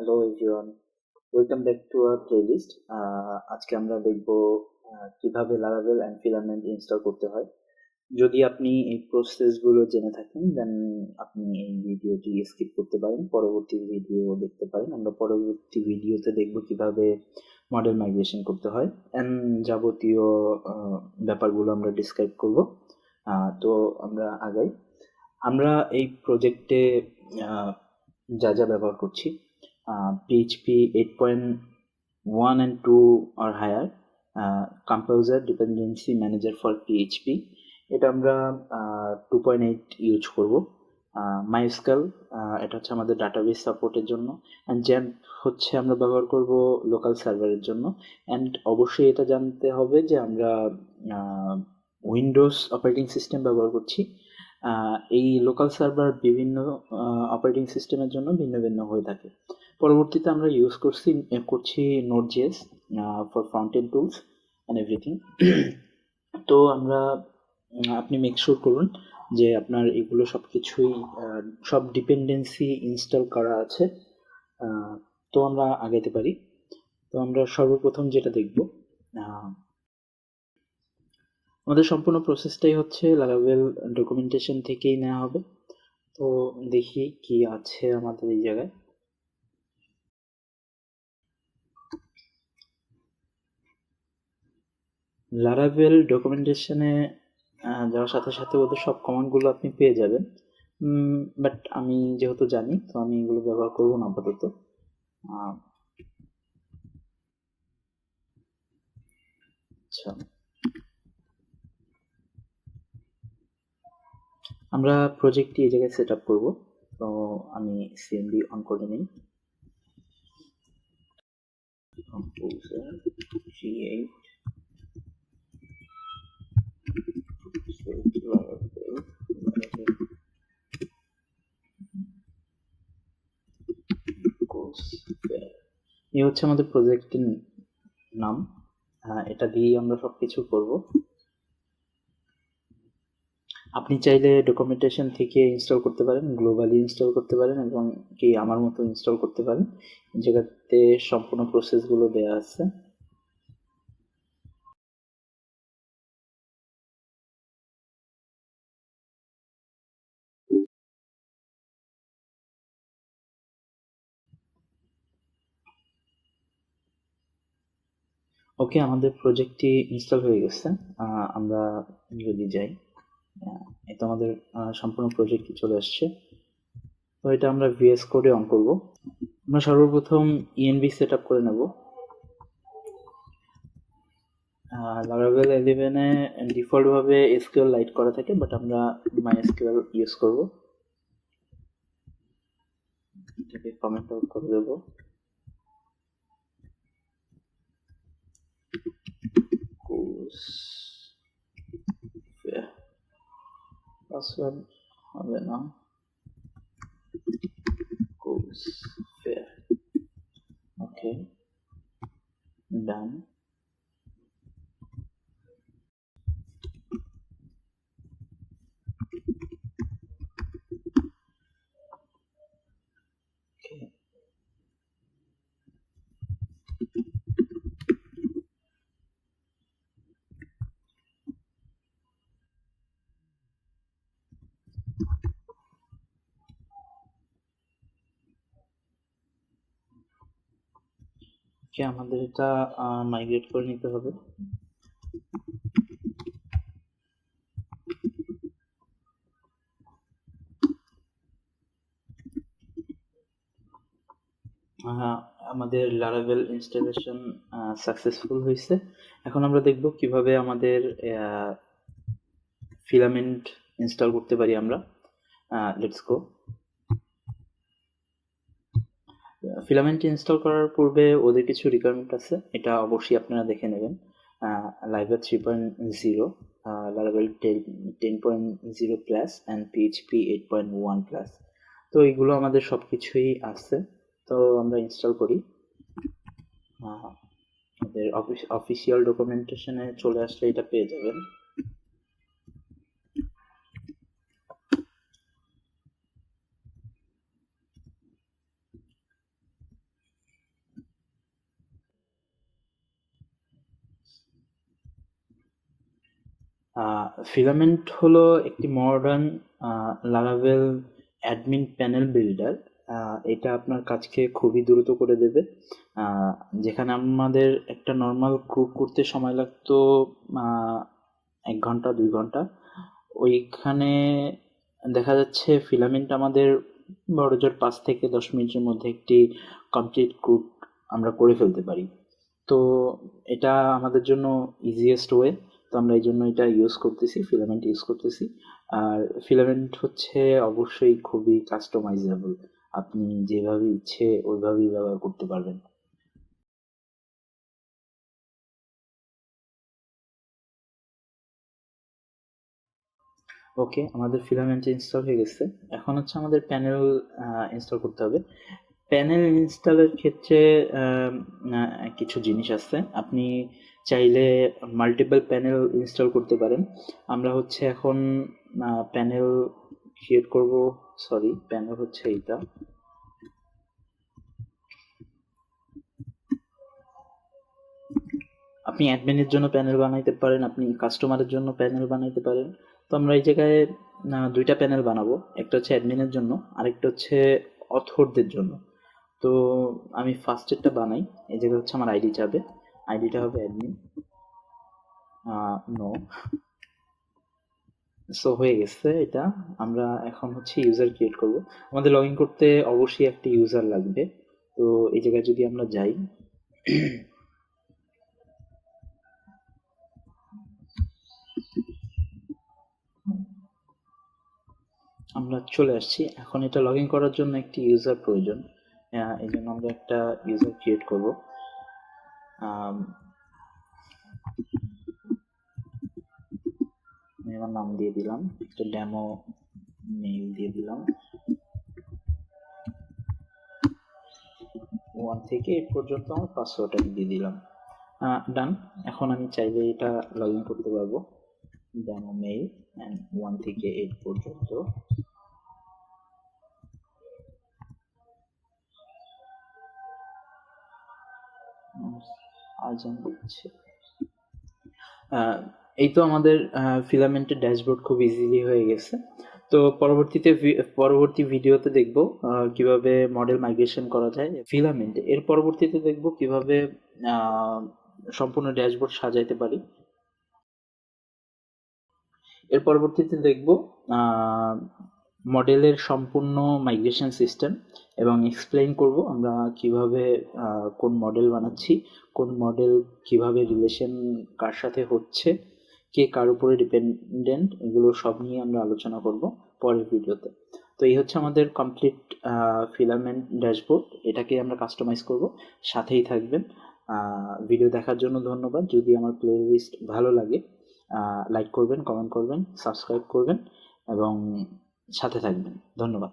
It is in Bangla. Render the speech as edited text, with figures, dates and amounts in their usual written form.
Hello everyone, welcome back to our playlist. আজকে আমরা দেখব কিভাবে লারাভেল অ্যান্ড ফিলামেন্ট ইনস্টল করতে হয়। যদি আপনি এই প্রসেসগুলো জেনে থাকেন দেন আপনি এই ভিডিওটি স্কিপ করতে পারেন, পরবর্তী ভিডিও দেখতে পারেন। আমরা পরবর্তী ভিডিওতে দেখব কিভাবে মডেল মাইগ্রেশন করতে হয় অ্যান্ড যাবতীয় ব্যাপারগুলো আমরা ডিসক্রাইব করব। তো আমরা আগাই। আমরা এই প্রজেক্টে যা যা ব্যবহার করছি, PHP 8.1 and 2 or higher, Composer Dependency Manager for PHP, এটা আমরা 2.8 ইউজ করব। MySQL, এটা হচ্ছে আমাদের ডাটাবেস সাপোর্টের জন্য, অ্যান্ড জ্যাম্প হচ্ছে আমরা ব্যবহার করব লোকাল সার্ভারের জন্য। অ্যান্ড অবশ্যই এটা জানতে হবে যে আমরা উইন্ডোজ অপারেটিং সিস্টেম ব্যবহার করছি। এই লোকাল সার্ভার বিভিন্ন অপারেটিং সিস্টেমের জন্য ভিন্ন ভিন্ন হয়ে থাকে। পরবর্তীতে আমরা ইউজ করছি Node.js for front end tools and everything. তো আপনি মেক শিওর করুন যে আপনার এগুলো সব কিছুই সব ডিপেন্ডেন্সি ইনস্টল করা আছে। তো আমরা আগাইতে পারি। তো আমরা সর্বপ্রথম যেটা দেখব, আমাদের সম্পূর্ণ প্রসেসটাই হচ্ছে লারাভেল ডকুমেন্টেশন থেকেই নেওয়া হবে। তো দেখি কি আছে আমাদের এই জায়গায়। লারাভেল ডকুমেন্টেশনে যাওয়ার সাথে সাথে ওদের সব কমান্ডগুলো আপনি পেয়ে যাবেন, বাট আমি যেহেতু জানি তো আমি এগুলো ব্যবহার করবো না আপাতত। আচ্ছা, আমরা প্রজেক্টটি এই জায়গায় সেট আপ করবো। তো আমি সিএমডি অন করে নিই। Composer G8 এই হচ্ছে আমাদের প্রজেক্টের নাম। এটা দিয়েই আমরা সবকিছু করব। আপনি চাইলে ডকুমেন্টেশন থেকে ইনস্টল করতে পারেন, গ্লোবালি ইনস্টল করতে পারেন, এবং কি আমার মতো ইনস্টল করতে পারেন। যেটাতে সম্পূর্ণ প্রসেসগুলো দেয়া আছে। ওকে, আমাদের প্রজেক্টটি ইনস্টল হয়ে গেছে। আমরা যদি যাই, এটা আমাদের সম্পূর্ণ প্রজেক্টটি চলে আসছে। তো এটা আমরা ভিএস কোডে অন করব। আমরা সর্বপ্রথম ইএনভি সেট আপ করে নেব। লারাভেল 11-এ ডিফল্ট ভাবে এসকিউএল লাইট করা থাকে, বাট আমরা মাইএসকিউএল ইউজ করব। এটাকে কমেন্ট আউট করে দেব। পাসওয়ার্ড হবে না, ওকে, ডান। আমাদের এটা মাইগ্রেট করে নিতে হবে। আমাদের লারাভেল ইনস্টলেশন সাকসেসফুল হয়েছে। এখন আমরা দেখব কিভাবে আমাদের ফিলামেন্ট ইনস্টল করতে পারি আমরা। Let's go. ফিলামেন্ট ইনস্টল করার পূর্বে ওদের কিছু রিকোয়ারমেন্ট আছে, এটা অবশ্যই আপনারা দেখে নেবেন। লাইভা 3.0, Laravel 10.0 plus and PHP 8.1 plus. তো এইগুলো আমাদের সব কিছুই আছে। তো আমরা ইনস্টল করি। আমাদের অফিসিয়াল ডকুমেন্টেশনে চলে আসলে এটা পেয়ে যাবেন। ফিলামেন্ট হলো একটি modern Laravel admin panel builder. এটা আপনার কাজকে খুবই দ্রুত করে দেবে। যেখানে আমাদের একটা নর্মাল গ্রুপ করতে সময় লাগতো 1 ঘন্টা 2 ঘন্টা, ওইখানে দেখা যাচ্ছে ফিলামেন্ট আমাদের বড়জোর 5 থেকে 10 মিনিটের মধ্যে একটি কমপ্লিট গ্রুপ আমরা করে ফেলতে পারি। তো এটা আমাদের জন্য ইজিয়েস্ট ওয়ে। তো আমরা এই জন্য এটা ইউজ করতেছি, ফিলামেন্ট ইউজ করতেছি। আর ফিলামেন্ট হচ্ছে অবশ্যই খুবই কাস্টমাইজেবল, আপনি যেভাবে ইচ্ছে ওইভাবেই ব্যবহার করতে পারবেন। ওকে, আমাদের ফিলামেন্ট ইনস্টল হয়ে গেছে। এখন হচ্ছে আমাদের প্যানেল ইনস্টল করতে হবে। প্যানেল ইনস্টলের ক্ষেত্রে কিছু জিনিস আছে। আপনি চাইলে মাল্টিপল প্যানেল ইনস্টল করতে পারেন। আমরা হচ্ছে এখন প্যানেল ক্রিয়েট করব। সরি, প্যানেল হচ্ছে এইটা। আপনি অ্যাডমিনের জন্য প্যানেল বানাইতে পারেন, আপনি কাস্টমারের জন্য প্যানেল বানাইতে পারেন। তো আমরা এই জায়গায় 2টা প্যানেল বানাবো, একটা হচ্ছে অ্যাডমিনের জন্য, আরেকটা হচ্ছে অথরদের জন্য। তো আমি ফার্স্টেরটা বানাই। এই জায়গায় হচ্ছে আমার আইডি যাবে, আইডিটা হবে অ্যাডমিন। নো, সো হয়ে গেছে এটা। আমরা এখন হচ্ছে ইউজার ক্রিয়েট করব। আমাদের লগ ইন করতে অবশ্যই একটা ইউজার লাগবে। তো এই জায়গায় যদি আমরা যাই, আমরা চলে আসছি। এখন এটা লগ ইন করার জন্য একটি ইউজার প্রয়োজন। এই জন্য আমরা একটা ইউজার ক্রিয়েট করব। আমি আমার নাম দিয়ে দিলাম, একটা ডেমো মেইল দিয়ে দিলাম। 1 থেকে 8 পর্যন্ত আমার পাসওয়ার্ড আমি দিয়ে দিলাম। ডান। এখন আমি চাইলে এটা লগ ইন করতে পারবো, ডেমো মেইল অ্যান্ড 1 থেকে 8 পর্যন্ত। আজান দিচ্ছে। এই তো আমাদের ফিলামেন্টের ড্যাশবোর্ড খুব ইজিলি হয়ে গেছে। তো পরবর্তী ভিডিওতে দেখব কিভাবে মডেল মাইগ্রেশন করা যায় ফিলামেন্টে। এর পরবর্তীতে দেখব কিভাবে সম্পূর্ণ ড্যাশবোর্ড সাজাইতে পারি। এর পরবর্তীতে দেখব মডেলের সম্পূর্ণ মাইগ্রেশন সিস্টেম এবং এক্সপ্লেইন করব আমরা কিভাবে কোন মডেল বানাচ্ছি, কোন মডেল কিভাবে রিলেশন কার সাথে হচ্ছে, কে কার উপরে ডিপেন্ডেন্ট, এগুলো সব নিয়ে আমরা আলোচনা করব পরের ভিডিওতে। তো এই হচ্ছে আমাদের কমপ্লিট ফিলামেন্ট ড্যাশবোর্ড। এটাকে আমরা কাস্টমাইজ করব। সাথেই থাকবেন। ভিডিও দেখার জন্য ধন্যবাদ। যদি আমার প্লে লিস্ট ভালো লাগে, লাইক করবেন, কমেন্ট করবেন, সাবস্ক্রাইব করবেন এবং সাথে থাকবেন। ধন্যবাদ।